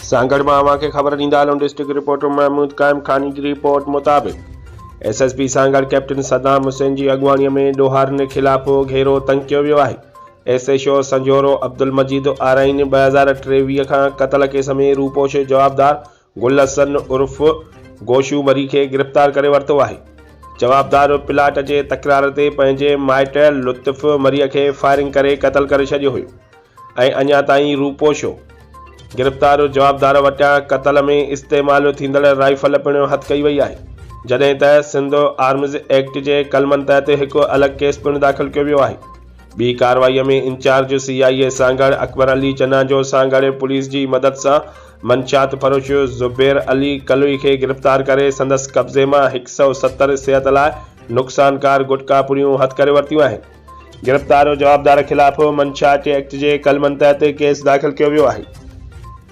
सांगड़ में अवां खे ख़बर ॾींदा हलूं। डिस्ट्रिक्ट रिपोर्टर महमूद कायम खानी की रिपोर्ट मुताबिक़ SSP सांगड़ कैप्टन सदाम हुसैन की अॻुवाणीअ में ॾोहारनि खिलाफ़ घेरो तंग कियो वियो आहे। SHO संजोरो अब्दुल मजीद आराइन 2023 खां क़तल केस में रूपोश जवाबदार गुल हसन उर्फ गोशू मरी खे गिरफ़्तार करे वरितो आहे। जवाबदार प्लाट जे तकरार ते पंहिंजे माइट लुत्फ़ मरीअ खे फायरिंग करे क़तल करे छॾियो हुयो ऐं अञा ताईं रूपोशो गिरफ़्तार जवाबदार वटां क़तल में इस्तेमाल थींदड़ राइफल पिणु हथ कई वई आहे, जॾहिं त सिंध आर्म्स एक्ट जे कलमनि तहत हिकु अलॻि केस पिणु दाख़िल कयो वियो आहे। ॿी कार्रवाईअ में इंचार्ज CIA सांगड़ अकबर अली चन्ना जो सांगड़ पुलिस जी मदद सां मंशात फरोश ज़ुबैर अली कलोई खे गिरफ़्तार करे संदसि कब्ज़े मां 170 सिहत लाइ नुक़सानकार गुटका पुड़ियूं हथ करे वरितियूं आहिनि। गिरफ़्तार जवाबदार ख़िलाफ़ मंशात एक्ट जे कलमनि तहत केस दाख़िल कयो वियो आहे।